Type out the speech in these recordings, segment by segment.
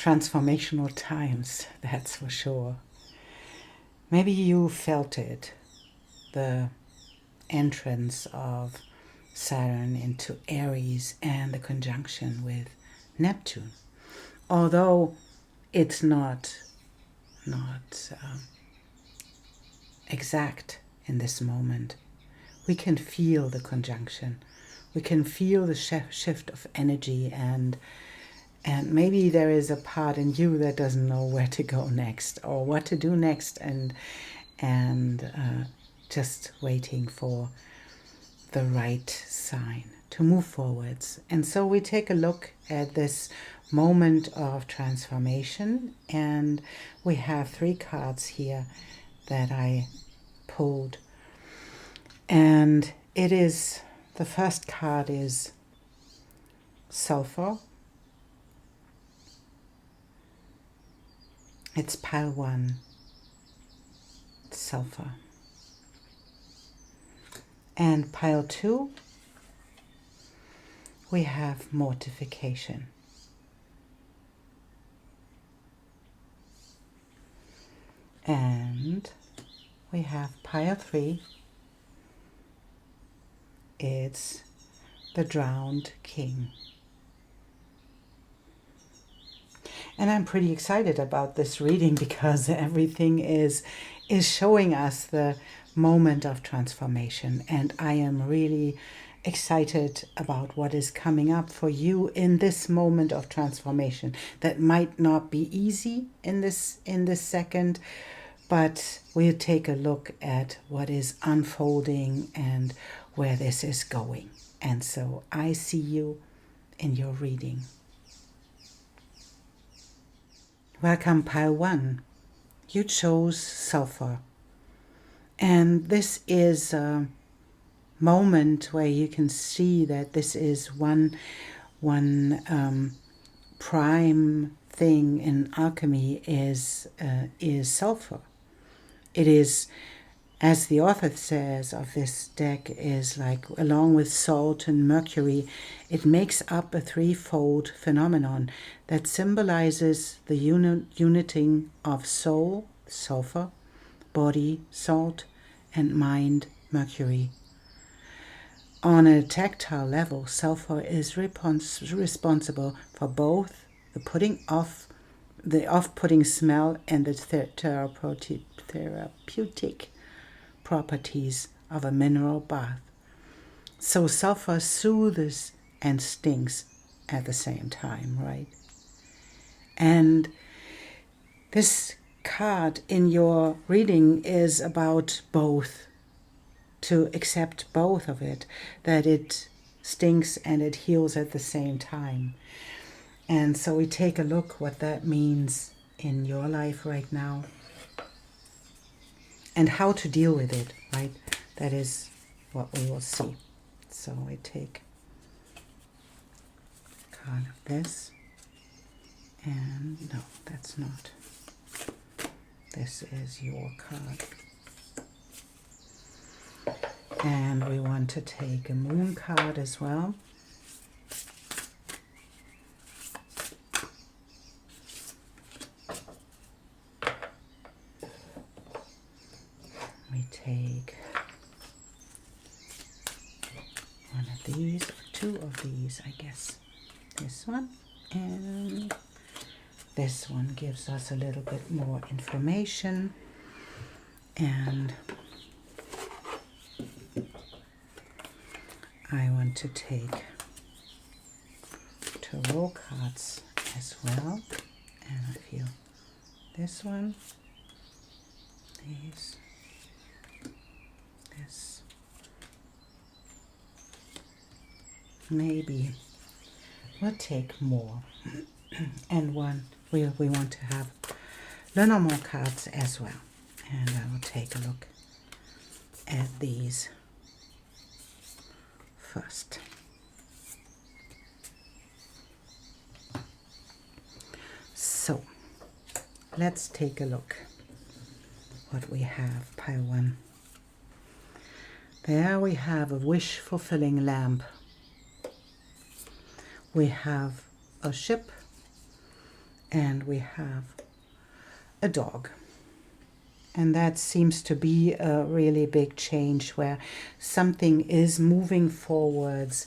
transformational times, that's for sure. Maybe you felt it, the entrance of Saturn into Aries and the conjunction with Neptune. Although it's not exact in this moment, we can feel the conjunction. We can feel the shift of energy, and maybe there is a part in you that doesn't know where to go next or what to do next, and just waiting for the right sign to move forwards. And so we take a look at this moment of transformation, and we have 3 cards here that I pulled. And it is, the first card is Sulfur. It's pile 1, Sulfur. And pile 2, we have Mortification. And we have pile 3, it's the Drowned King. And I'm pretty excited about this reading because everything is showing us the moment of transformation, and I am really excited about what is coming up for you in this moment of transformation. That might not be easy in this second, but we'll take a look at what is unfolding and where this is going. And so I see you in your reading. Welcome, pile 1. You chose Sulfur. And this is a moment where you can see that this is one prime thing in alchemy is sulfur. It is, as the author says of this deck, is like, along with salt and mercury, it makes up a 3-fold phenomenon that symbolizes the uniting of soul, sulfur, body, salt, and mind, mercury. On a tactile level, sulfur is responsible for both the off-putting smell and the therapeutic properties of a mineral bath. So sulfur soothes and stings at the same time, right? And this card in your reading is about both, to accept both of it, that it stings and it heals at the same time. And so we take a look what that means in your life right now and how to deal with it, right? That is what we will see. So we take a card of this, and no, that's not. This is your card. And we want to take a moon card as well. We take one of these, or 2 of these, I guess. This one, and this one gives us a little bit more information. And I want to take tarot cards as well. And I feel this one, these, this. Maybe we'll take more. And one, we want to have learn more cards as well. And I will take a look at these first. So let's take a look what we have, pile 1. There we have a wish-fulfilling lamp. We have a ship, and we have a dog. And that seems to be a really big change where something is moving forwards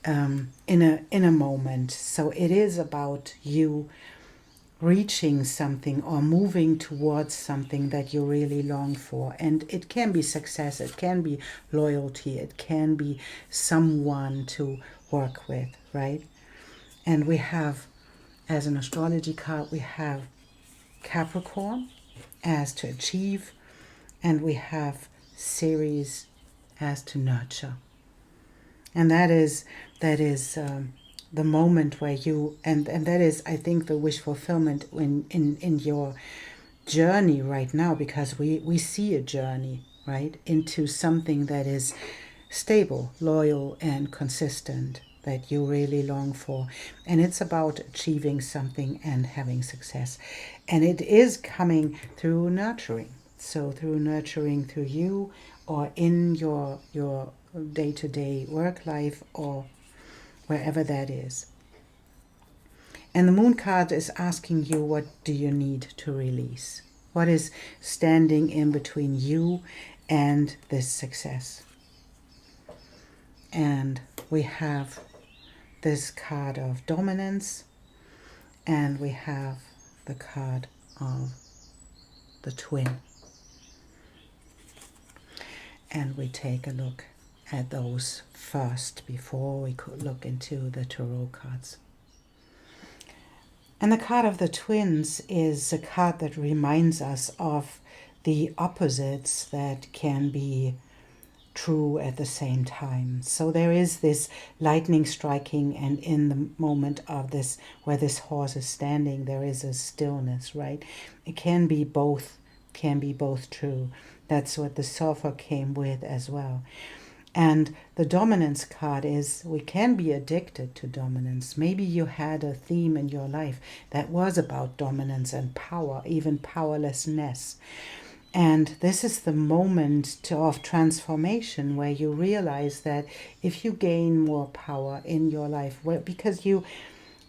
in a moment. So it is about you reaching something or moving towards something that you really long for. And it can be success, it can be loyalty, it can be someone to work with, right? And we have, as an astrology card, we have Capricorn as to achieve, and we have Ceres as to nurture. And that is the moment where you, and that is, I think, the wish fulfillment in your journey right now, because we see a journey, right, into something that is stable, loyal, and consistent, that you really long for. And it's about achieving something and having success. And it is coming through nurturing. So through nurturing through you, or in your day-to-day work life, or wherever that is. And the moon card is asking you, what do you need to release? What is standing in between you and this success? And we have this card of dominance, and we have the card of the twin. And we take a look at those first before we could look into the tarot cards. And the card of the twins is a card that reminds us of the opposites that can be true at the same time. So there is this lightning striking, and in the moment of this, where this horse is standing, there is a stillness, right? It can be both true. That's what the sulfur came with as well. And the dominance card is, we can be addicted to dominance. Maybe you had a theme in your life that was about dominance and power, even powerlessness. And this is the moment of transformation, where you realize that if you gain more power in your life, because you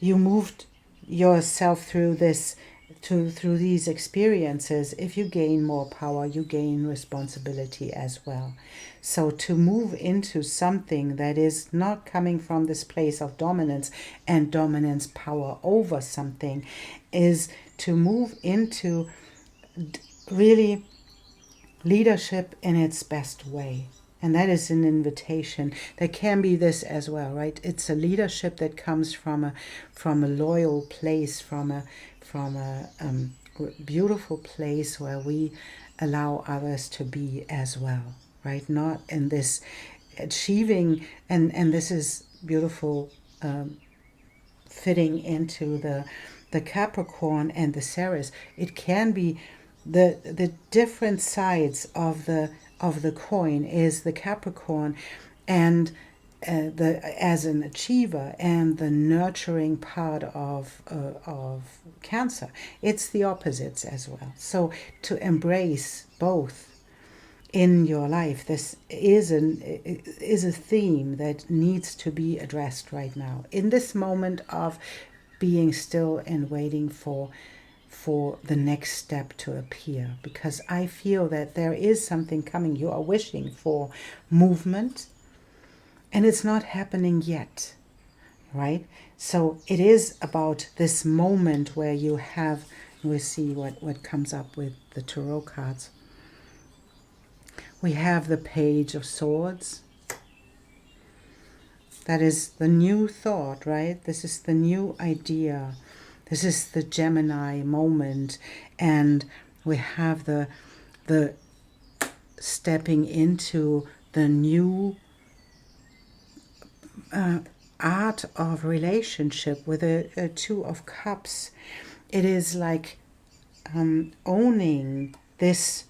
moved yourself through this, through these experiences, if you gain more power, you gain responsibility as well. So to move into something that is not coming from this place of dominance and dominance power over something is to move into really leadership in its best way. And that is an invitation. There can be this as well, right? It's a leadership that comes from a loyal place, from a beautiful place where we allow others to be as well, right? Not in this achieving, and this is beautiful, fitting into the Capricorn and the Ceres. It can be the different sides of the coin is the Capricorn and as an achiever, and the nurturing part of Cancer. It's the opposites as well. So to embrace both in your life, this is a theme that needs to be addressed right now, in this moment of being still and waiting for the next step to appear, because I feel that there is something coming. You are wishing for movement, and it's not happening yet, right? So it is about this moment where you have, we'll see what comes up with the tarot cards. We have the Page of Swords. That is the new thought, right? This is the new idea. This is the Gemini moment. And we have the stepping into the new art of relationship with a Two of Cups. It is like owning this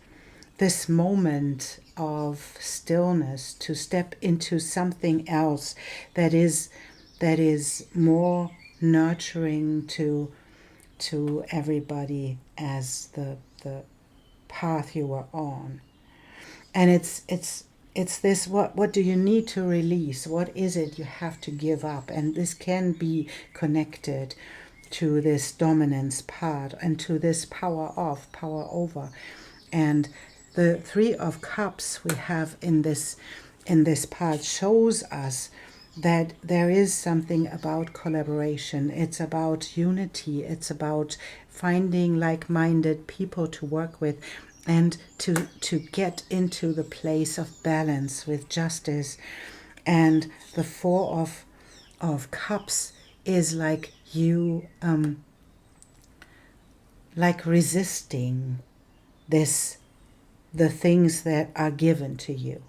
moment of stillness, to step into something else that is more nurturing to everybody as the path you are on. And it's this, what do you need to release? What is it you have to give up? And this can be connected to this dominance part and to this power of, power over. And the Three of Cups we have in this part shows us that there is something about collaboration. It's about unity. It's about finding like-minded people to work with, and to get into the place of balance with justice. And the Four of Cups is like you like resisting the things that are given to you.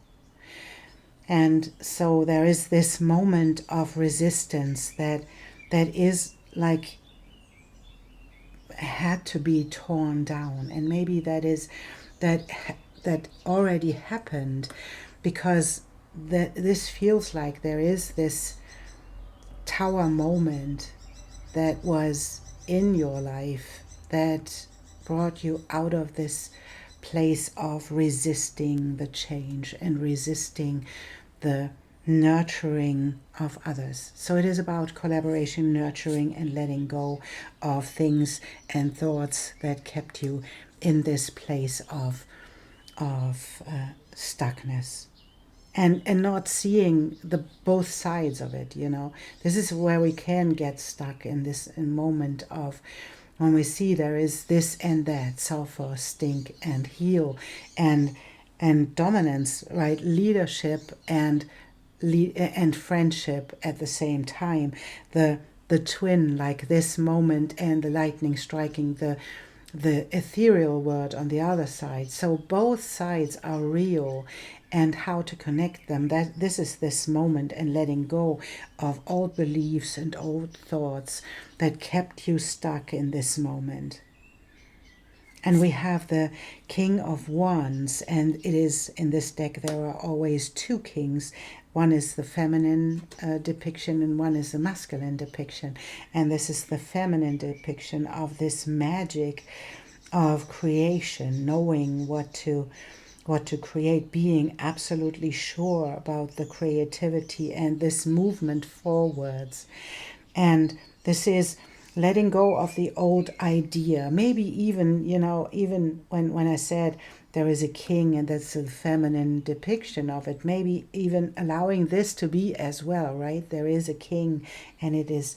And so there is this moment of resistance that is like had to be torn down, and maybe that already happened, because this feels like there is this tower moment that was in your life that brought you out of this place of resisting the change and resisting the nurturing of others. So it is about collaboration, nurturing, and letting go of things and thoughts that kept you in this place of stuckness. And not seeing the both sides of it, you know. This is where we can get stuck in this moment of when we see there is this and that, sulfur, stink, and heal, and dominance, right? Leadership and friendship at the same time. The twin, like this moment, and the lightning striking the ethereal world on the other side. So both sides are real, and how to connect them. This is this moment, and letting go of old beliefs and old thoughts that kept you stuck in this moment. And we have the King of Wands, and it is in this deck there are always two kings. One is the feminine depiction, and one is the masculine depiction. And this is the feminine depiction of this magic of creation, knowing what to create, being absolutely sure about the creativity and this movement forwards. And this is letting go of the old idea. Maybe even, you know, even when I said there is a king and that's a feminine depiction of it, maybe even allowing this to be as well, right? There is a king, and it's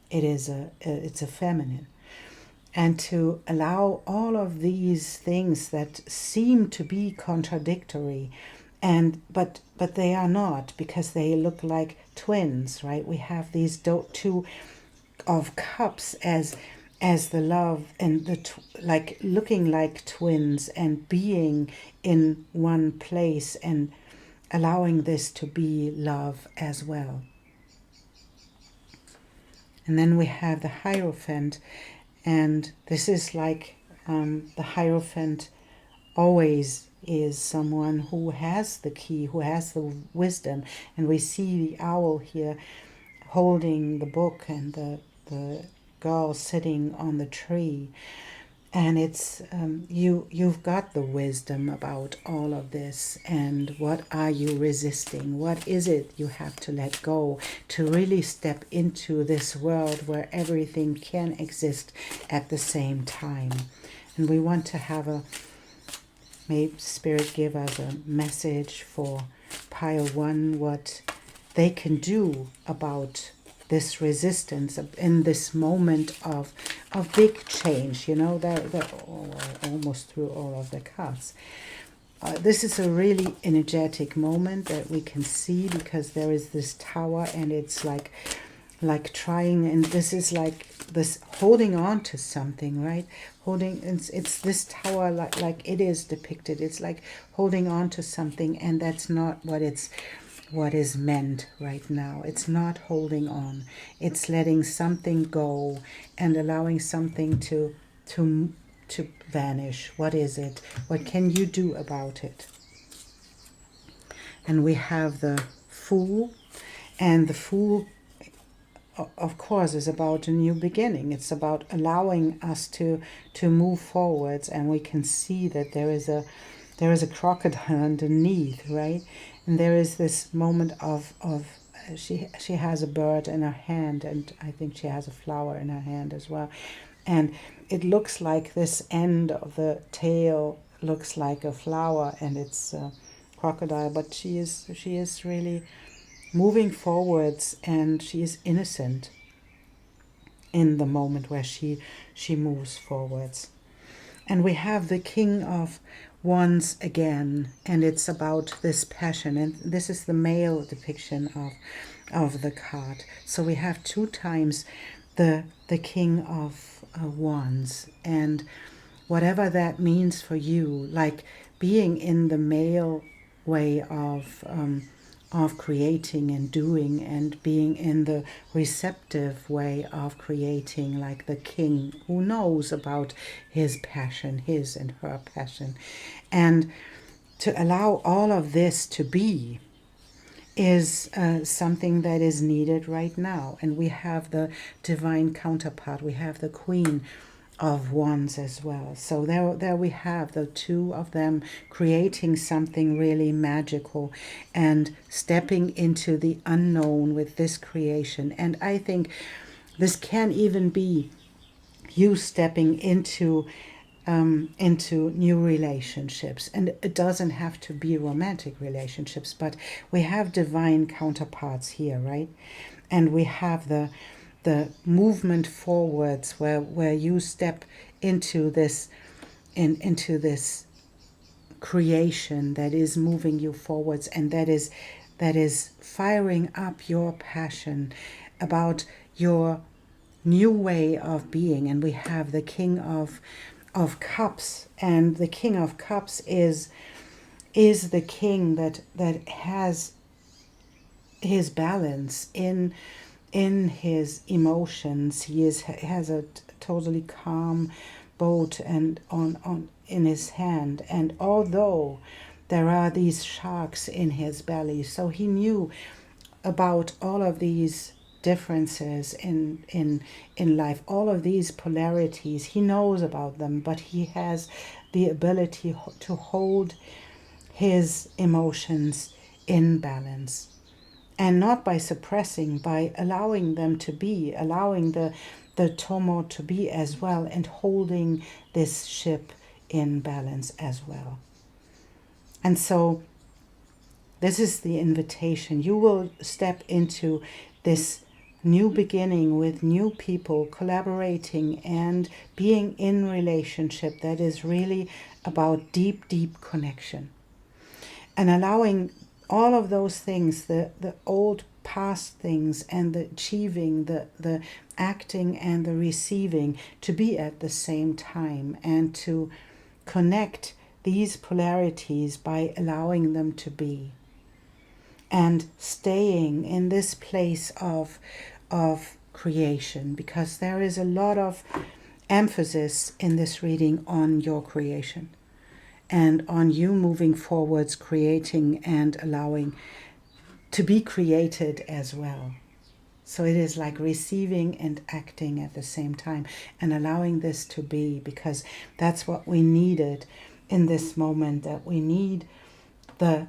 a feminine. And to allow all of these things that seem to be contradictory, but they are not, because they look like twins, right? We have these two of cups as the love and like looking like twins and being in one place, and allowing this to be love as well. And then we have the Hierophant. And this is like the Hierophant always is someone who has the key, who has the wisdom. And we see the owl here holding the book, and the girl sitting on the tree. And it's you've got the wisdom about all of this, and what are you resisting? What is it you have to let go to really step into this world where everything can exist at the same time? And we want to have may Spirit give us a message for pile 1, what they can do about this resistance in this moment of big change. You know, they're almost through all of the cards. This is a really energetic moment that we can see, because there is this tower, and it's like trying, and this is like this holding on to something, right? It's this tower, like it is depicted. It's like holding on to something, and that's not what is meant right now. It's not holding on. It's letting something go and allowing something to vanish. What is it? What can you do about it? And we have the Fool, and the Fool, of course, is about a new beginning. It's about allowing us to move forwards, and we can see that there is a crocodile underneath, right? And there is this moment of she has a bird in her hand, and I think she has a flower in her hand as well. And it looks like this end of the tail looks like a flower, and it's a crocodile, but she is really moving forwards, and she is innocent in the moment where she moves forwards. And we have the King of Wands again, and it's about this passion, and this is the male depiction of the card. So we have 2 times the King of Wands, and whatever that means for you, like being in the male way of creating and doing, and being in the receptive way of creating, like the king who knows about his passion, his and her passion. And to allow all of this to be is something that is needed right now. And we have the divine counterpart, we have the Queen of Wands as well. So there we have the 2 of them creating something really magical and stepping into the unknown with this creation. And I think this can even be you stepping into new relationships. And it doesn't have to be romantic relationships, but we have divine counterparts here, right? And we have the movement forwards where you step into this into this creation that is moving you forwards, and that is firing up your passion about your new way of being. And we have the King of Cups, and the King of Cups is the king that has his balance in his emotions. He has a totally calm boat and on in his hand, and although there are these sharks in his belly, so he knew about all of these differences in life, all of these polarities. He knows about them, but he has the ability to hold his emotions in balance, and not by suppressing, by allowing them to be, allowing the turmoil to be as well, and holding this ship in balance as well. And so this is the invitation. You will step into this new beginning with new people, collaborating and being in relationship that is really about deep, deep connection. And allowing all of those things, the old past things and the achieving, the acting and the receiving, to be at the same time, and to connect these polarities by allowing them to be, and staying in this place of creation, because there is a lot of emphasis in this reading on your creation and on you moving forwards, creating and allowing to be created as well. So it is like receiving and acting at the same time, and allowing this to be, because that's what we needed in this moment, that we need the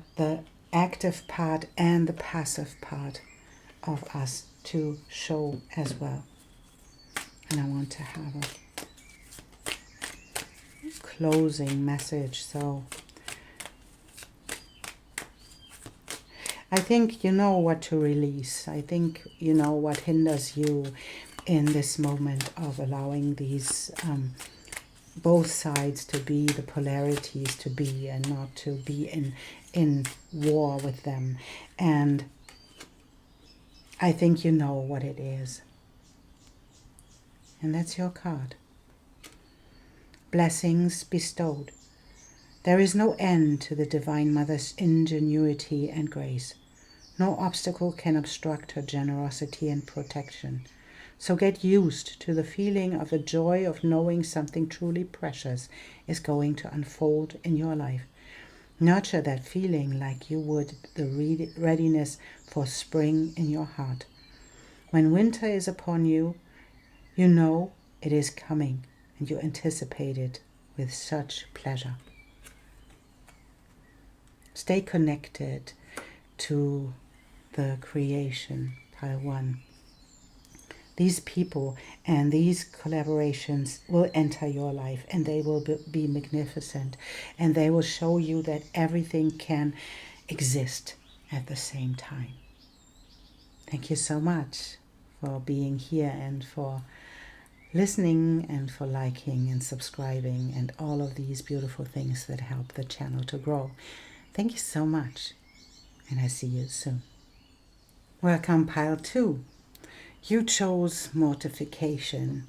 active part and the passive part of us to show as well. And I want to have a closing message. So I think you know what to release. I think you know what hinders you in this moment of allowing these both sides to be, the polarities to be, and not to be in war with them. And I think you know what it is. And that's your card. Blessings bestowed. There is no end to the Divine Mother's ingenuity and grace. No obstacle can obstruct her generosity and protection. So get used to the feeling of the joy of knowing something truly precious is going to unfold in your life. Nurture that feeling like you would the readiness for spring in your heart. When winter is upon you, you know it is coming, and you anticipate it with such pleasure. Stay connected to the creation, pile 1. These people and these collaborations will enter your life, and they will be magnificent, and they will show you that everything can exist at the same time. Thank you so much for being here and for listening and for liking and subscribing and all of these beautiful things that help the channel to grow. Thank you so much, and I see you soon. Welcome, pile 2. You chose mortification,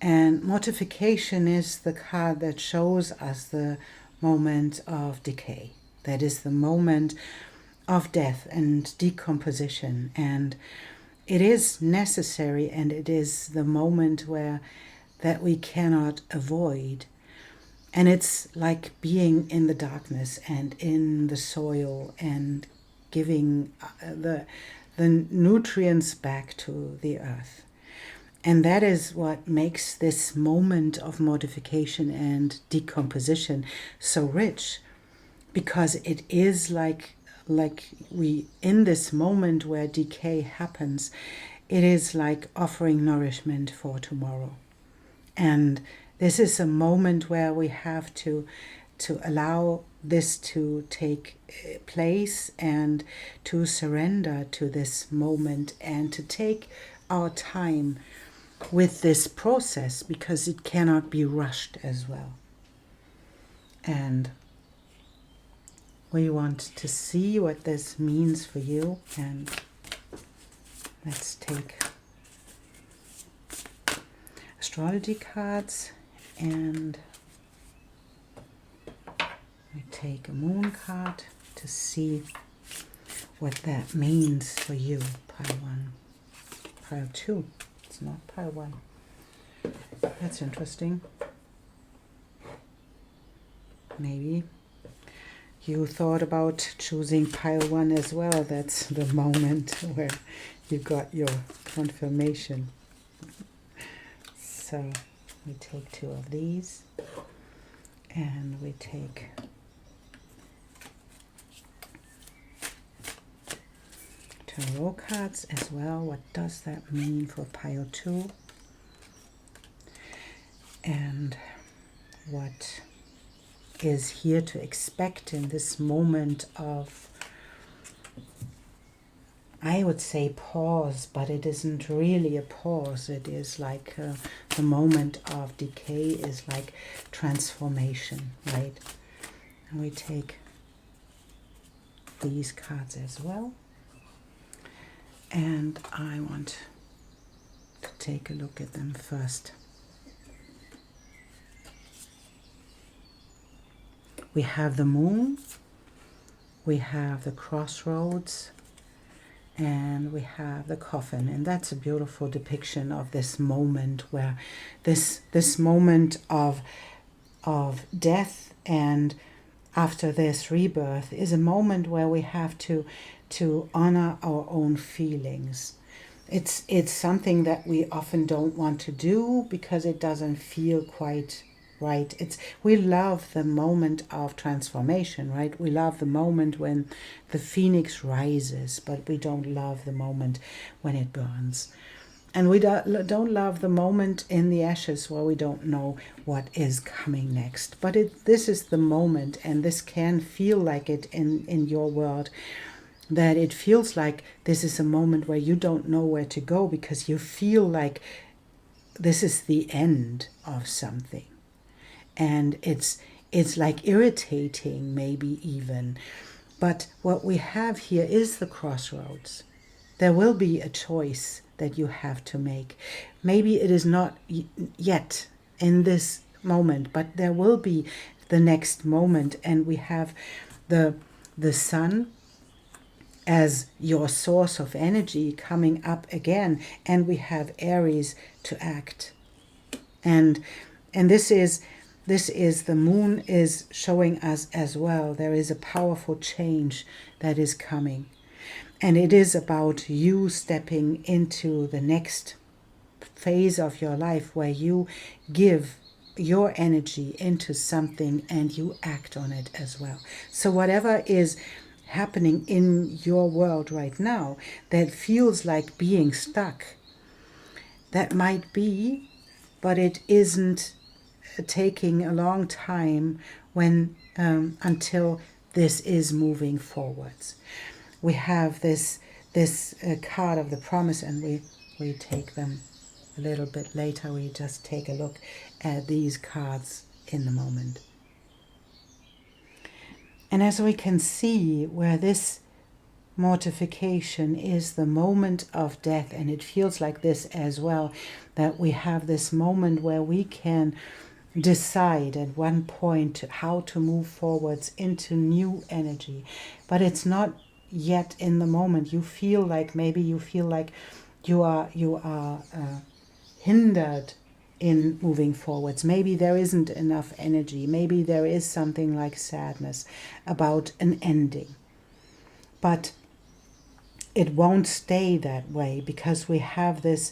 and mortification is the card that shows us the moment of decay. That is the moment of death and decomposition, and it is necessary, and it is the moment that we cannot avoid. And it's like being in the darkness and in the soil and giving the nutrients back to the earth. And that is what makes this moment of mortification and decomposition so rich, because it is like we, in this moment where decay happens, it is like offering nourishment for tomorrow. And this is a moment where we have to allow this to take place and to surrender to this moment and to take our time with this process, because it cannot be rushed as well. And we want to see what this means for you, and let's take astrology cards, and we take a moon card to see what that means for you. Pile 1, pile 2. It's not pile 1. That's interesting. Maybe you thought about choosing pile 1 as well. That's the moment where you got your confirmation. So we take 2 of these, and we take tarot cards as well. What does that mean for pile 2? And what is here to expect in this moment of, I would say, pause, but it isn't really a pause. It is like the moment of decay is like transformation, right? And we take these cards as well. And I want to take a look at them first. We have the moon, we have the crossroads, and we have the coffin. And that's a beautiful depiction of this moment, where this moment of death and after this rebirth is a moment where we have to honor our own feelings. It's something that we often don't want to do because it doesn't feel quite right. We love the moment of transformation, right? We love the moment when the phoenix rises, but we don't love the moment when it burns. And we don't love the moment in the ashes where we don't know what is coming next. But this is the moment, and this can feel like it in your world, that it feels like this is a moment where you don't know where to go, because you feel like this is the end of something. And it's like irritating, maybe even. But what we have here is the crossroads. There will be a choice that you have to make. Maybe it is not yet in this moment, but there will be the next moment. And we have the sun as your source of energy coming up again, and we have Aries to act. And this is the moon is showing us as well. There is a powerful change that is coming. And it is about you stepping into the next phase of your life where you give your energy into something and you act on it as well. So whatever is happening in your world right now that feels like being stuck. That might be, but it isn't taking a long time when until this is moving forwards. We have this card of the promise, and we take them a little bit later. We just take a look at these cards in the moment. And as we can see, where this mortification is the moment of death, and it feels like this as well, that we have this moment where we can decide at one point how to move forwards into new energy, but it's not yet in the moment. You feel like, maybe you feel like you are hindered in moving forwards. Maybe there isn't enough energy. Maybe there is something like sadness about an ending. But it won't stay that way, because we have this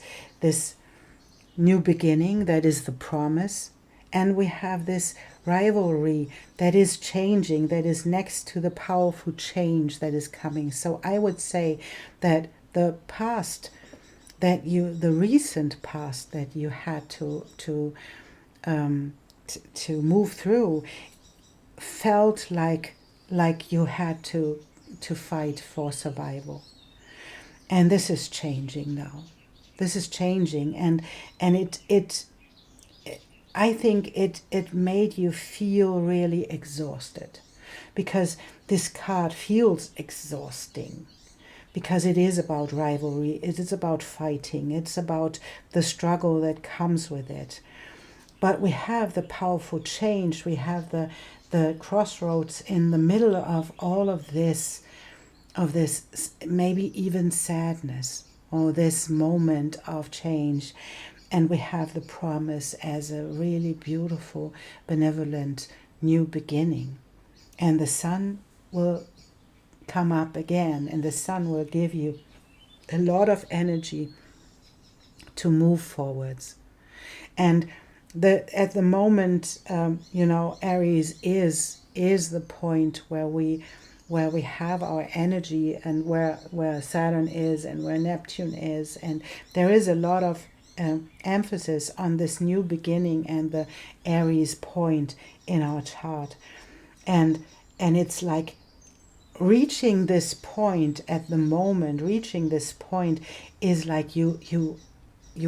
new beginning that is the promise, and we have this rivalry that is changing, that is next to the powerful change that is coming. So I would say that the past, the recent past that you had to move through, felt like you had to fight for survival. And this is changing now. This is changing, and it I think it made you feel really exhausted, because this card feels exhausting, because it is about rivalry, it is about fighting, it's about the struggle that comes with it. But we have the powerful change, we have the crossroads in the middle of all of this maybe even sadness, or this moment of change. And we have the promise as a really beautiful, benevolent new beginning. And the sun will come up again, and the sun will give you a lot of energy to move forwards. And at the moment, Aries is the point where we have our energy, and where Saturn is, and where Neptune is, and there is a lot of emphasis on this new beginning and the Aries point in our chart, and it's like reaching this point at the moment. Reaching this point is like you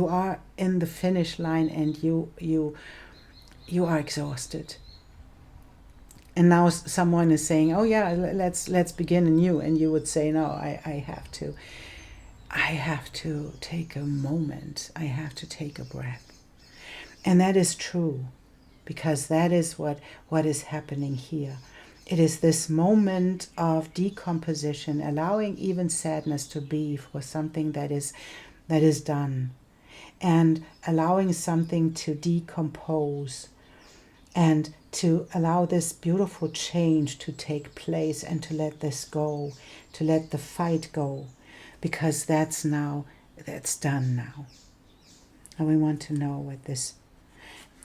are in the finish line, and you are exhausted. And now someone is saying, "Oh yeah, let's begin anew," and you would say, "No, I have to take a moment. I have to take a breath." And that is true, because that is what is happening here. It is this moment of decomposition, allowing even sadness to be for something that is done, and allowing something to decompose, and to allow this beautiful change to take place, and to let this go, to let the fight go, because that's done now. And we want to know what this.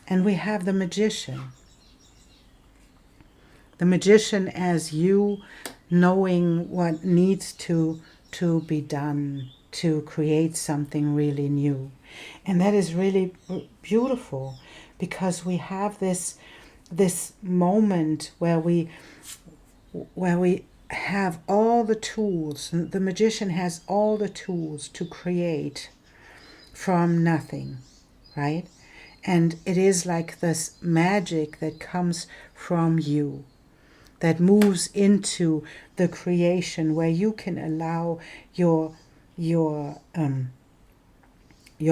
And we have the Magician. The Magician as you knowing what needs to be done to create something really new. And that is really beautiful, because we have this moment where we have all the tools. The Magician has all the tools to create from nothing, right? And it is like this magic that comes from you, that moves into the creation, where you can allow your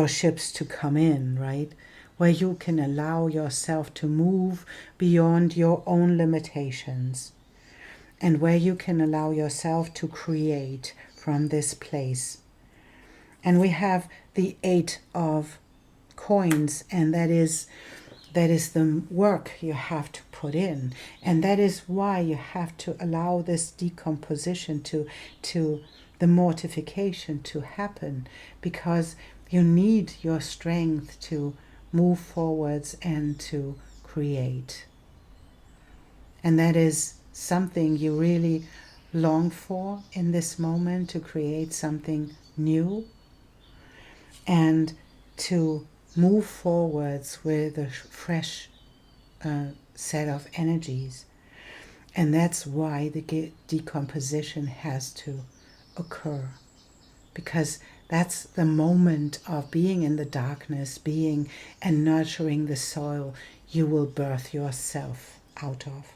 ships to come in, right? Where you can allow yourself to move beyond your own limitations, and where you can allow yourself to create from this place. And we have the 8 of coins, and that is the work you have to put in, and that is why you have to allow this decomposition to the mortification to happen, because you need your strength to move forwards and to create. And that is something you really long for in this moment to create something new and to move forwards with a fresh set of energies. And that's why the decomposition has to occur, because that's the moment of being in the darkness, being and nurturing the soil you will birth yourself out of.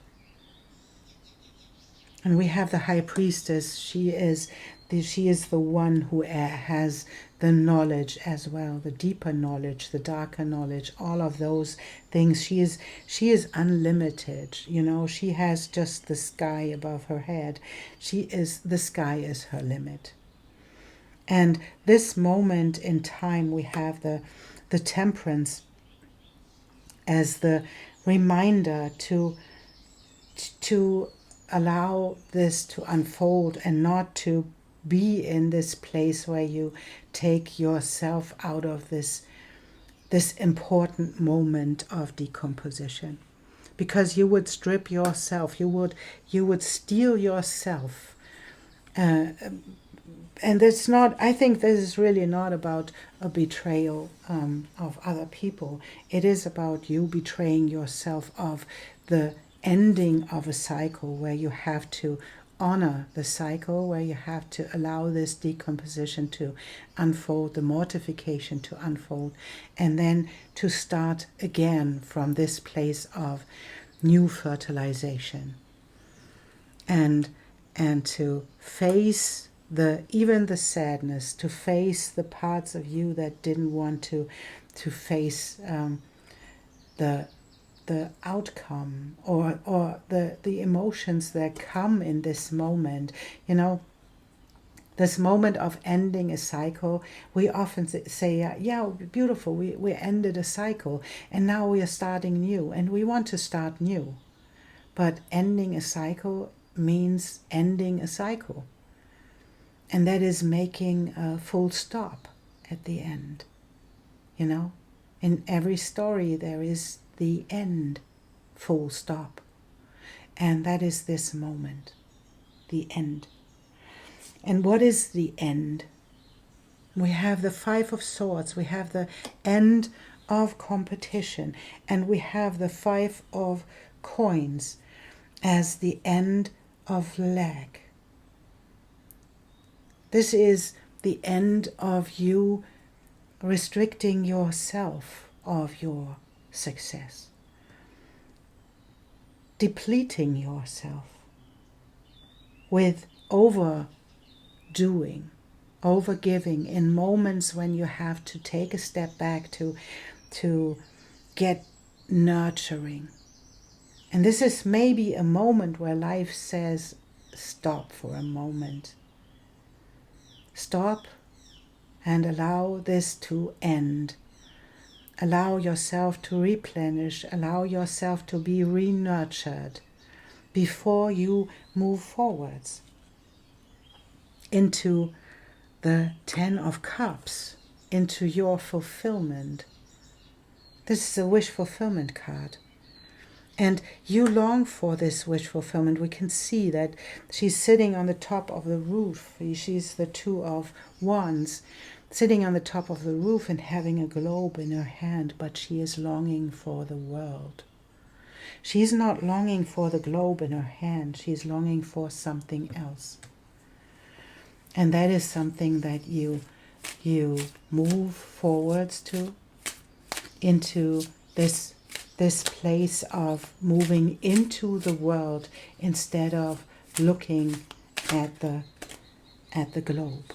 And we have the high priestess. She is the one who has the knowledge as well, the deeper knowledge, the darker knowledge, all of those things. She is unlimited. You know, she has just the sky above her head. The sky is her limit. And this moment in time, we have the temperance as the reminder to allow this to unfold and not to be in this place where you take yourself out of this important moment of decomposition, because you would strip yourself, you would steal yourself, and it's not. I think this is really not about a betrayal of other people. It is about you betraying yourself of the ending of a cycle where you have to honor the cycle, where you have to allow this decomposition to unfold, the mortification to unfold, and then to start again from this place of new fertilization, and to face even the sadness, to face the parts of you that didn't want to face the outcome or the emotions that come in this moment. You know, this moment of ending a cycle, we often say, yeah, beautiful, we ended a cycle and now we are starting new, and we want to start new. But ending a cycle means ending a cycle. And that is making a full stop at the end. You know, in every story there is the end, full stop. And that is this moment, the end. And what is the end? We have the Five of Swords, we have the end of competition, and we have the Five of Coins as the end of lack. This is the end of you restricting yourself of your success, depleting yourself with overdoing, overgiving in moments when you have to take a step back to get nurturing. And this is maybe a moment where life says, stop for a moment. Stop and allow this to end. Allow yourself to replenish, allow yourself to be re-nurtured before you move forwards into the Ten of Cups, into your fulfillment. This is a wish fulfillment card. And you long for this wish fulfillment. We can see that she's sitting on the top of the roof. She's the Two of Wands, sitting on the top of the roof and having a globe in her hand, but she is longing for the world. She's not longing for the globe in her hand. She's longing for something else. And that is something that you move forwards to, into this place of moving into the world instead of looking at the globe.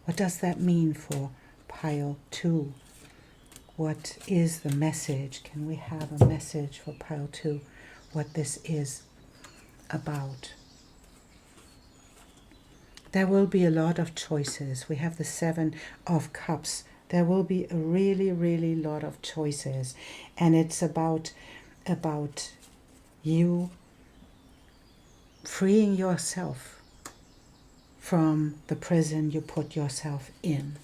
What does that mean for pile 2? What is the message? Can we have a message for pile 2? What this is about? There will be a lot of choices. We have the Seven of Cups. There will be a really, really lot of choices. And it's about you freeing yourself from the prison you put yourself in.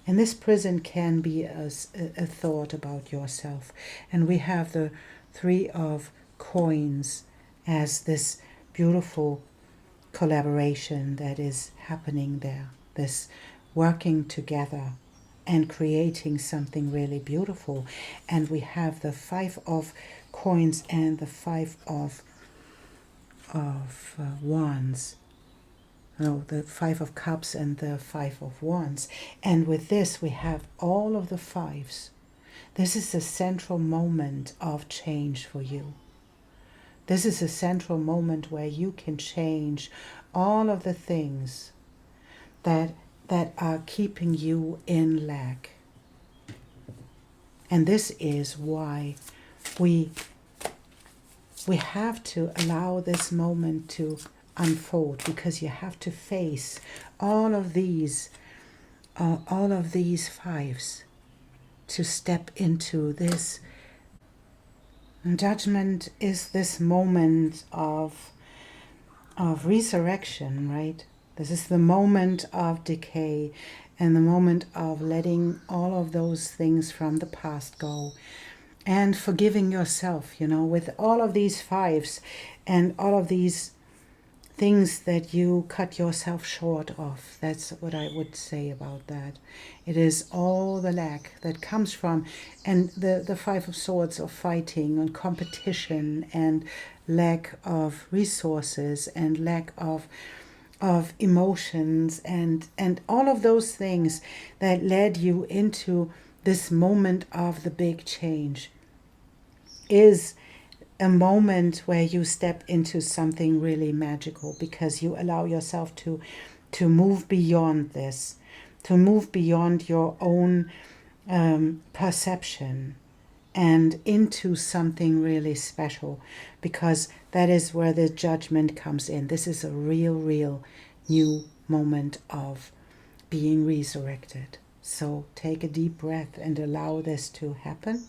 And this prison can be a thought about yourself. And we have the Three of Coins as this beautiful collaboration that is happening there, this working together and creating something really beautiful. And we have the 5 of coins and the 5 of wands. No, the 5 of cups and the 5 of wands. And with this we have all of the fives. This is a central moment of change for you. This is a central moment where you can change all of the things that are keeping you in lack. And this is why we have to allow this moment to unfold, because you have to face all of these fives to step into this. And judgment is this moment of resurrection, right? This is the moment of decay and the moment of letting all of those things from the past go and forgiving yourself, with all of these fives and all of these things that you cut yourself short of. That's what I would say about that. It is all the lack that comes from, and the 5 of swords, of fighting and competition and lack of resources and lack of emotions and all of those things that led you into this moment of the big change is a moment where you step into something really magical, because you allow yourself to move beyond this, to move beyond your own perception and into something really special, because that is where the judgment comes in. This is a real new moment of being resurrected. So take a deep breath and allow this to happen.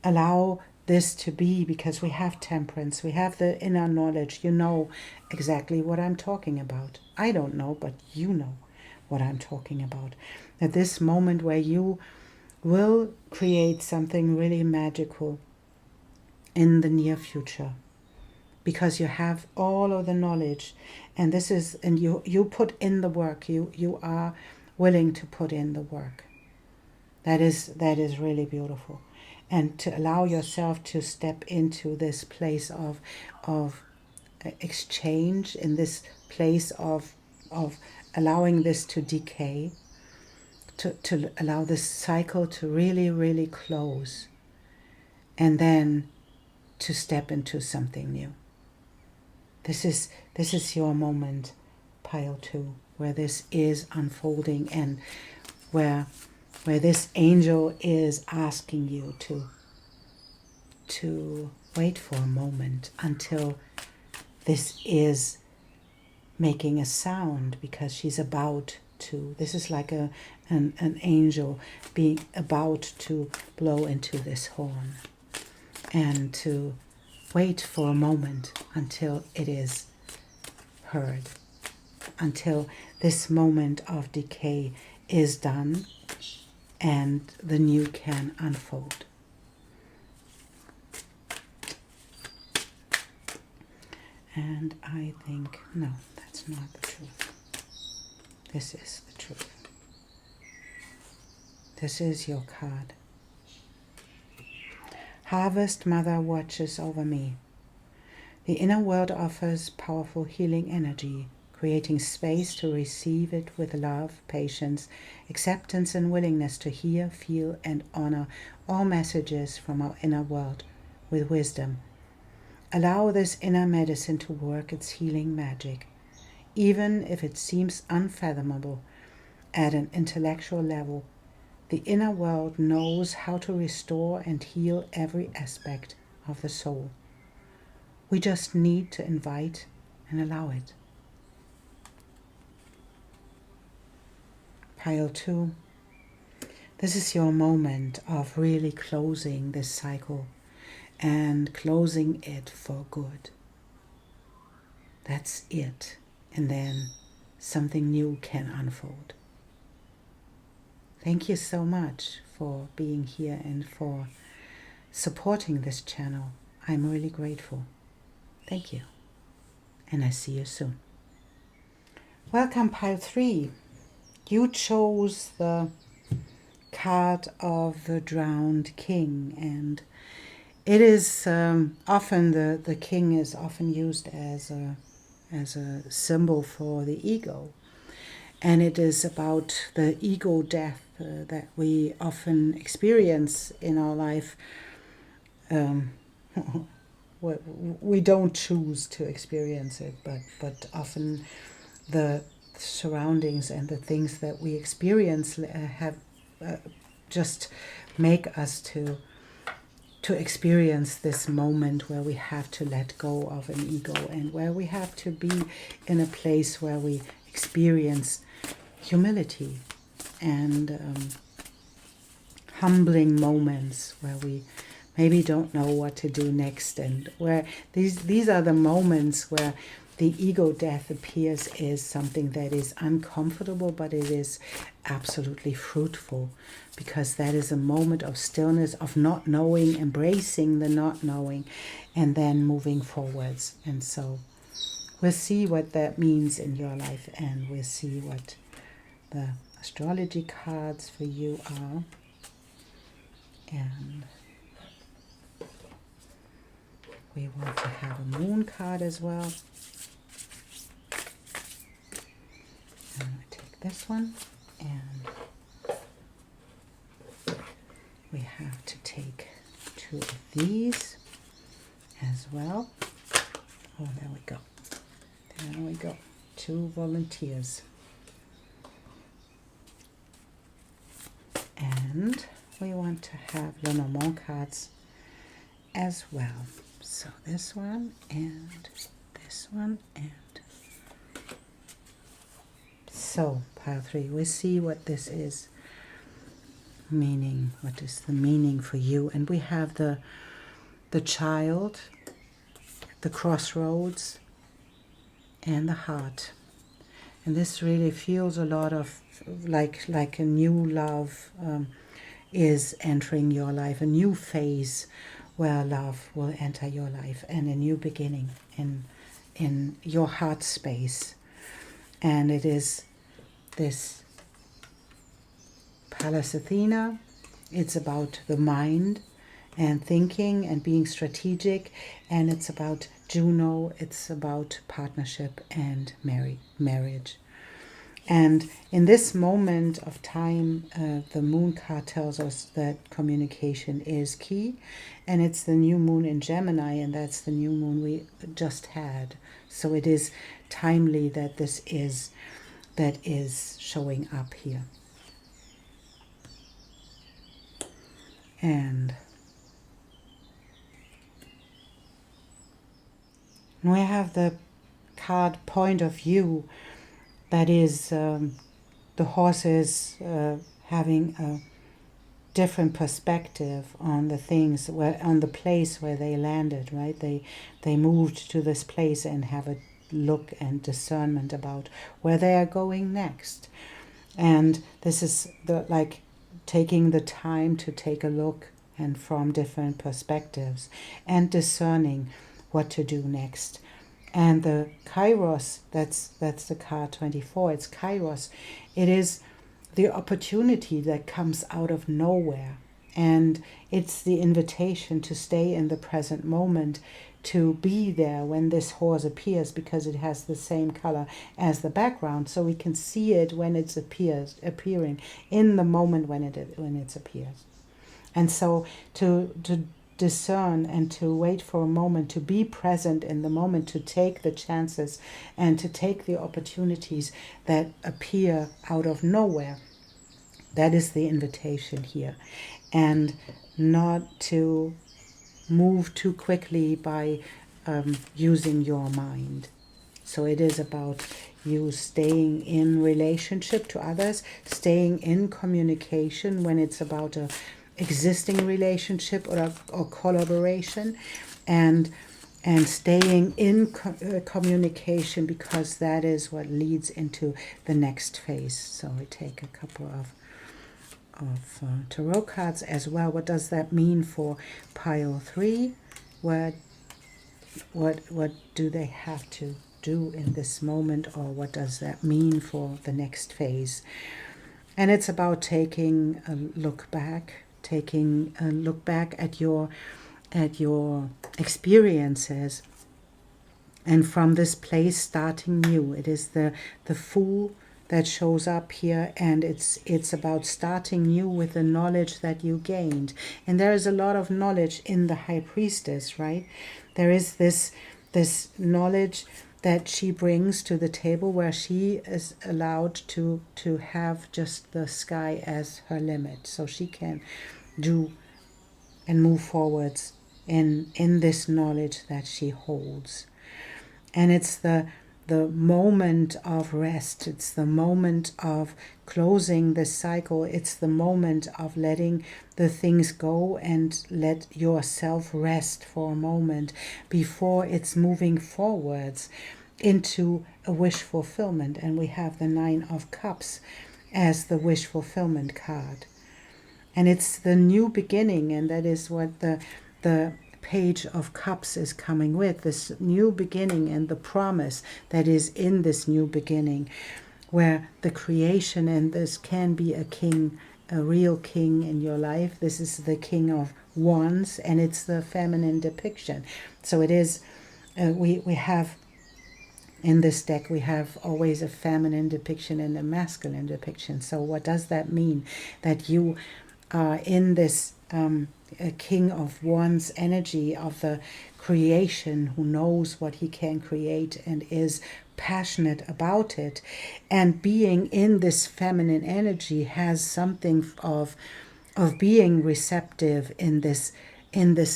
Allow this to be, because we have temperance, we have the inner knowledge. You know exactly what I'm talking about. I don't know, but you know what I'm talking about. At this moment where you will create something really magical in the near future, because you have all of the knowledge, and this is, and you put in the work. You are willing to put in the work. That is really beautiful. And to allow yourself to step into this place of exchange, in this place of allowing this to decay, to allow this cycle to really close, and then to step into something new. This is your moment, pile 2, where this is unfolding, and where this angel is asking you to wait for a moment until this is making a sound, because she's about to. This is like an angel being about to blow into this horn, and to wait for a moment until it is heard, until this moment of decay is done and the new can unfold. And I think, no, that's not the truth. This is the truth. This is your card. Harvest Mother watches over me. The inner world offers powerful healing energy, creating space to receive it with love, patience, acceptance, and willingness to hear, feel, and honor all messages from our inner world with wisdom. Allow this inner medicine to work its healing magic, even if it seems unfathomable at an intellectual level. The inner world knows how to restore and heal every aspect of the soul. We just need to invite and allow it. Pile 2. This is your moment of really closing this cycle and closing it for good. That's it. And then something new can unfold. Thank you so much for being here and for supporting this channel. I'm really grateful. Thank you. And I see you soon. Welcome, pile 3. You chose the card of the drowned king, and it is often the king is often used as a symbol for the ego, and it is about the ego death that we often experience in our life. We don't choose to experience it, but often the surroundings and the things that we experience have just make us to experience this moment where we have to let go of an ego, and where we have to be in a place where we experience humility and humbling moments where we maybe don't know what to do next, and where these are the moments where the ego death appears is something that is uncomfortable, but it is absolutely fruitful, because that is a moment of stillness, of not knowing, embracing the not knowing, and then moving forwards. And so we'll see what that means in your life, and we'll see what the astrology cards for you are. And we want to have a moon card as well. And I take this one, and we have to take 2 of these as well. Oh, there we go. There we go. 2 volunteers. And we want to have Lenormand cards as well. So this one and this one, and so pile 3, we see what this is meaning. What is the meaning for you? And we have the child, the crossroads, and the heart. And this really feels a lot of like a new love is entering your life, a new phase where love will enter your life, and a new beginning in your heart space. And it is this Pallas Athena. It's about the mind and thinking and being strategic, and it's about Juno. It's about partnership and marriage. And in this moment of time, the moon card tells us that communication is key, and it's the new moon in Gemini, and that's the new moon we just had. So it is timely that this is showing up here. And we have the card point of view. That is the horses having a different perspective on the things, on the place where they landed, right? They moved to this place and have a look and discernment about where they are going next. And this is like taking the time to take a look and from different perspectives and discerning what to do next. And the Kairos, that's the card 24, it's Kairos. It is the opportunity that comes out of nowhere. And it's the invitation to stay in the present moment, to be there when this horse appears, because it has the same color as the background. So we can see it when it's appearing in the moment when it appears. And so to discern and to wait for a moment, to be present in the moment, to take the chances and to take the opportunities that appear out of nowhere. That is the invitation here. And not to move too quickly by using your mind. So it is about you staying in relationship to others, staying in communication when it's about a existing relationship or collaboration, and staying in communication, because that is what leads into the next phase. So we take a couple of tarot cards as well. What does that mean for pile 3? What do they have to do in this moment, or what does that mean for the next phase. And it's about taking a look back at your experiences, and from this place starting new. It is the Fool that shows up here, and it's about starting new with the knowledge that you gained. And there is a lot of knowledge in the High Priestess, right? There is this knowledge that she brings to the table, where she is allowed to have just the sky as her limit, so she can do and move forwards in this knowledge that she holds. And it's the moment of rest. It's the moment of closing the cycle. It's the moment of letting the things go and let yourself rest for a moment before it's moving forwards into a wish fulfillment. And we have the 9 of Cups as the wish fulfillment card. And it's the new beginning, and that is what the Page of Cups is coming with, this new beginning and the promise that is in this new beginning, where the creation, and this can be a king, a real king in your life. This is the King of Wands, and it's the feminine depiction. So it is, we have, in this deck, we have always a feminine depiction and a masculine depiction. So what does that mean? That you are in this a King of Wands energy of the creation, who knows what he can create and is passionate about it. And being in this feminine energy has something of being receptive in this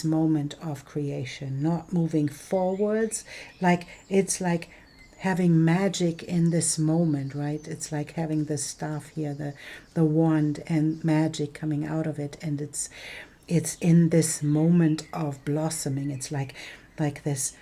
moment of creation, not moving forwards. Like it's like having magic in this moment, right? It's like having the staff here, the wand, and magic coming out of it, and it's in this moment of blossoming. It's like this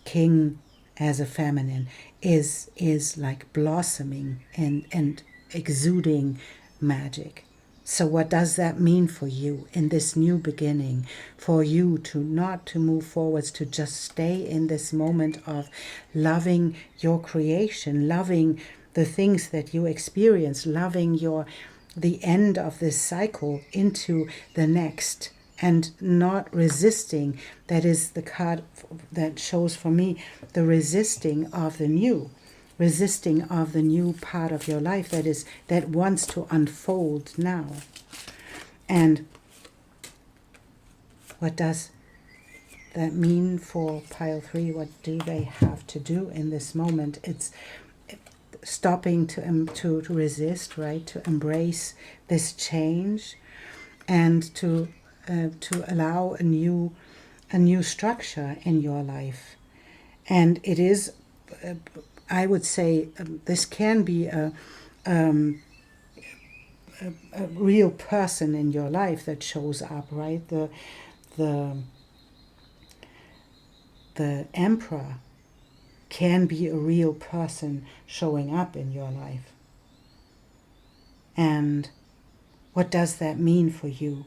king as a feminine is like blossoming and exuding magic. So what does that mean for you in this new beginning? For you to not to move forwards, to just stay in this moment of loving your creation, loving the things that you experience, loving the end of this cycle into the next, and not resisting. That is the card that shows for me the resisting of the new. Resisting of the new part of your life that wants to unfold now. And what does that mean for pile 3? What do they have to do in this moment? It's stopping to resist, right? To embrace this change, and to allow a new structure in your life. And it is. I would say this can be a real person in your life that shows up, right? The Emperor can be a real person showing up in your life. And what does that mean for you?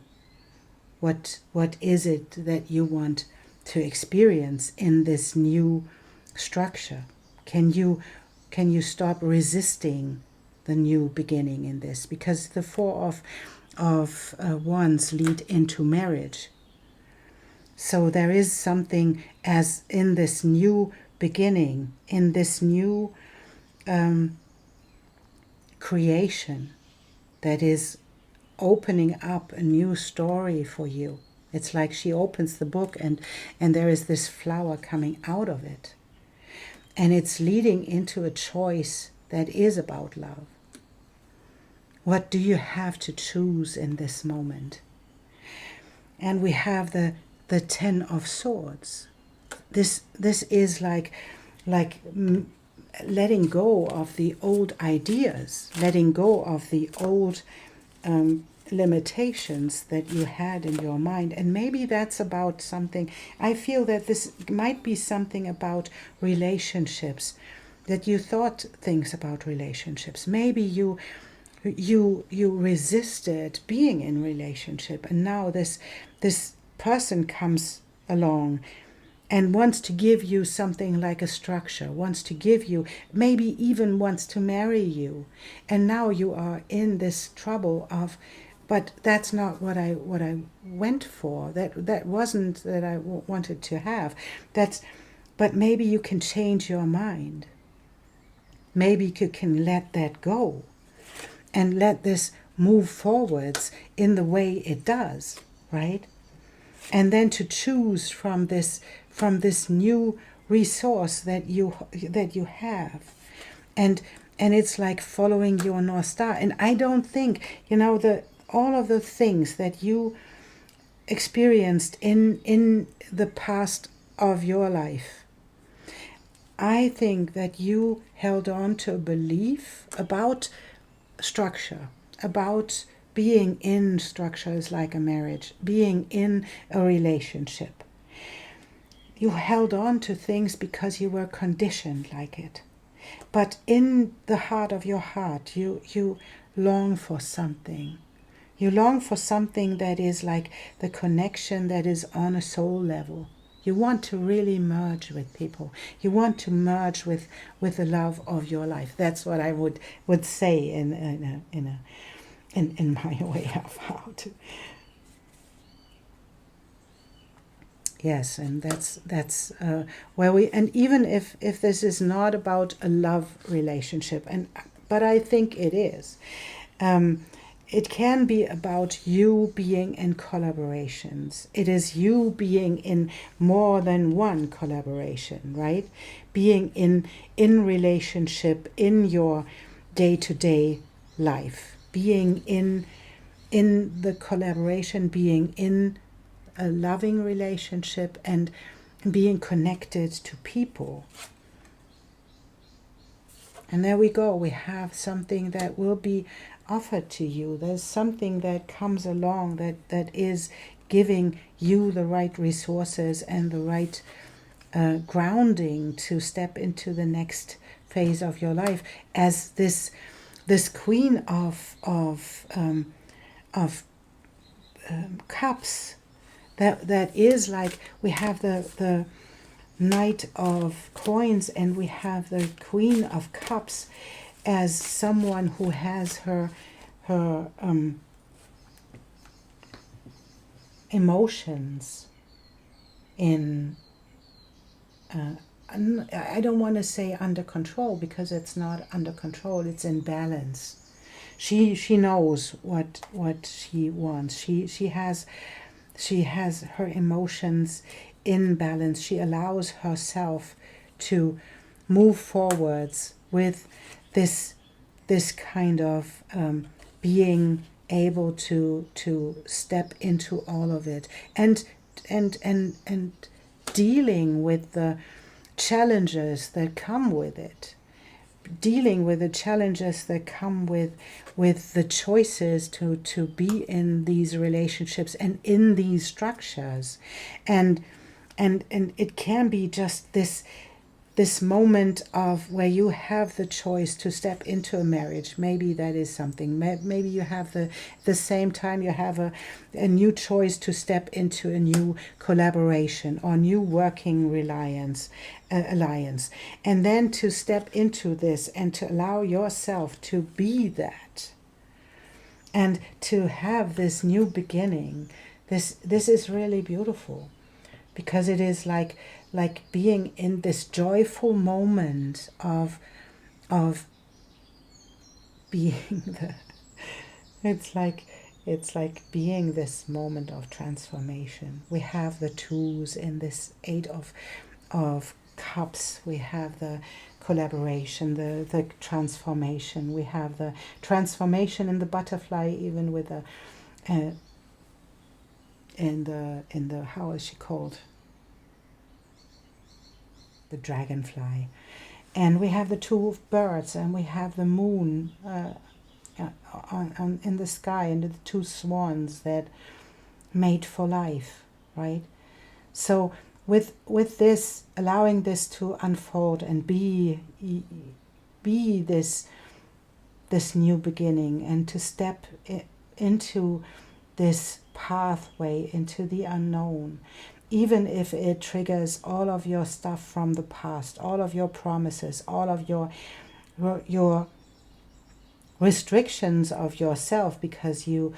What is it that you want to experience in this new structure? Can you stop resisting the new beginning in this? Because the 4 of Wands lead into marriage. So there is something as in this new beginning, in this new creation, that is opening up a new story for you. It's like she opens the book and there is this flower coming out of it. And it's leading into a choice that is about love. What do you have to choose in this moment? And we have the 10 of Swords. This is like letting go of the old ideas, letting go of the old limitations that you had in your mind. And maybe that's about something. I feel that this might be something about relationships, that you thought things about relationships. Maybe you resisted being in relationship, and now this person comes along and wants to give you something like a structure, wants to give you, maybe even wants to marry you. And now you are in this trouble of, but that's not what I went for. That wasn't that I wanted to have. But maybe you can change your mind. Maybe you can let that go and let this move forwards in the way it does, right? And then to choose from this new resource that you have. And it's like following your North Star. And I don't think, all of the things that you experienced in the past of your life, I think that you held on to a belief about structure, about being in structures like a marriage, being in a relationship. You held on to things because you were conditioned like it. But in the heart of your heart, you long for something. You long for something that is like the connection that is on a soul level. You want to really merge with people. You want to merge with the love of your life. That's what I would say in my way of how to. Yes, and that's where we. And even if this is not about a love relationship, but I think it is. It can be about you being in collaborations. It is you being in more than one collaboration, right? Being in relationship in your day-to-day life. Being in the collaboration, being in a loving relationship, and being connected to people. And there we go. We have something that will be offered to you. There's something that comes along that is giving you the right resources and the right grounding to step into the next phase of your life as this queen of cups. That is like, we have the Knight of Coins and we have the Queen of Cups as someone who has her emotions in I don't want to say under control, because it's not under control, it's in balance. She knows what she wants. She has her emotions in balance. She allows herself to move forwards with this kind of being able to step into all of it and dealing with the challenges that come with it, dealing with the challenges that come with the choices to be in these relationships and in these structures. And it can be just this moment of where you have the choice to step into a marriage. Maybe that is something. Maybe you have the same time you have a new choice to step into a new collaboration or new working alliance. And then to step into this and to allow yourself to be that. And to have this new beginning. This is really beautiful. Because it is like being in this joyful moment of being it's like being this moment of transformation. We have the tools in this Eight of Cups. We have the collaboration, the transformation. We have the transformation in the butterfly, even with the in the how is she called? The dragonfly. And we have the two of birds, and we have the moon in the sky, and the two swans that mate for life, right? So with this, allowing this to unfold and be this new beginning, and to step into this pathway into the unknown, even if it triggers all of your stuff from the past, all of your promises, all of your restrictions of yourself, because you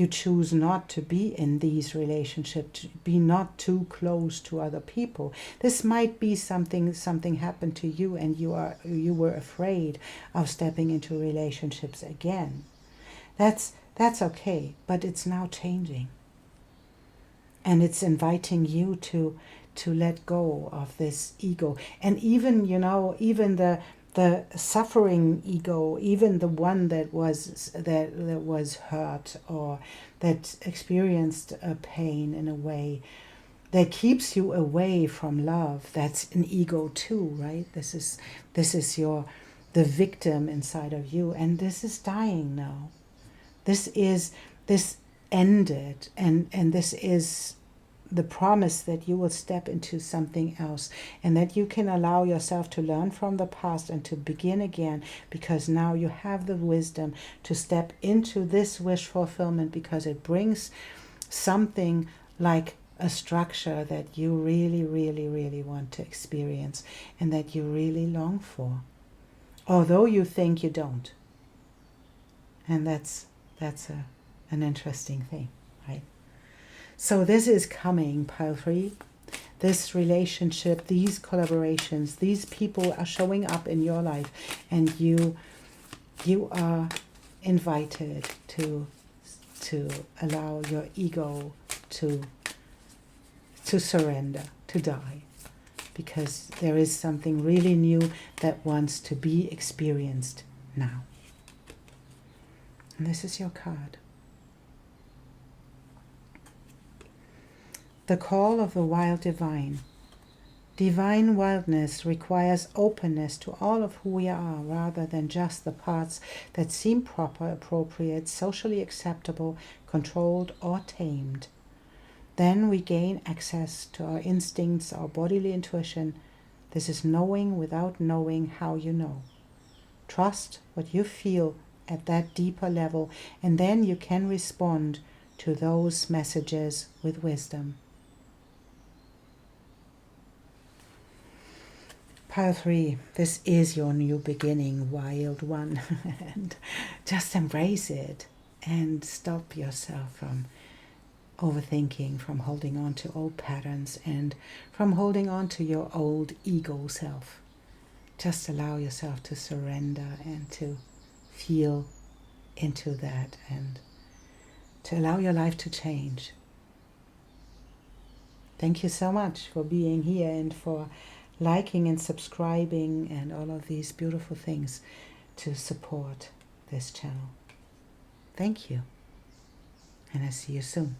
choose not to be in these relationships, to be not too close to other people. This might be something happened to you and you were afraid of stepping into relationships again. That's okay, but it's now changing. And it's inviting you to let go of this ego. And even, even the suffering ego, even the one that was hurt or that experienced a pain in a way that keeps you away from love, that's an ego too, right? This is the victim inside of you, and this is dying now. This ended, and this is the promise that you will step into something else, and that you can allow yourself to learn from the past and to begin again, because now you have the wisdom to step into this wish fulfillment, because it brings something like a structure that you really, really, really want to experience and that you really long for, although you think you don't. And that's an interesting thing, right? So this is coming, pile 3. This relationship, these collaborations, these people are showing up in your life, and you are invited to allow your ego to surrender, to die, because there is something really new that wants to be experienced now. And this is your card. The call of the wild divine. Divine wildness requires openness to all of who we are, rather than just the parts that seem proper, appropriate, socially acceptable, controlled, or tamed. Then we gain access to our instincts, our bodily intuition. This is knowing without knowing how you know. Trust what you feel at that deeper level, and then you can respond to those messages with wisdom. Pile 3, this is your new beginning, wild one. And just embrace it and stop yourself from overthinking, from holding on to old patterns, and from holding on to your old ego self. Just allow yourself to surrender and to feel into that, and to allow your life to change. Thank you so much for being here and for liking and subscribing and all of these beautiful things to support this channel. Thank you, and I see you soon.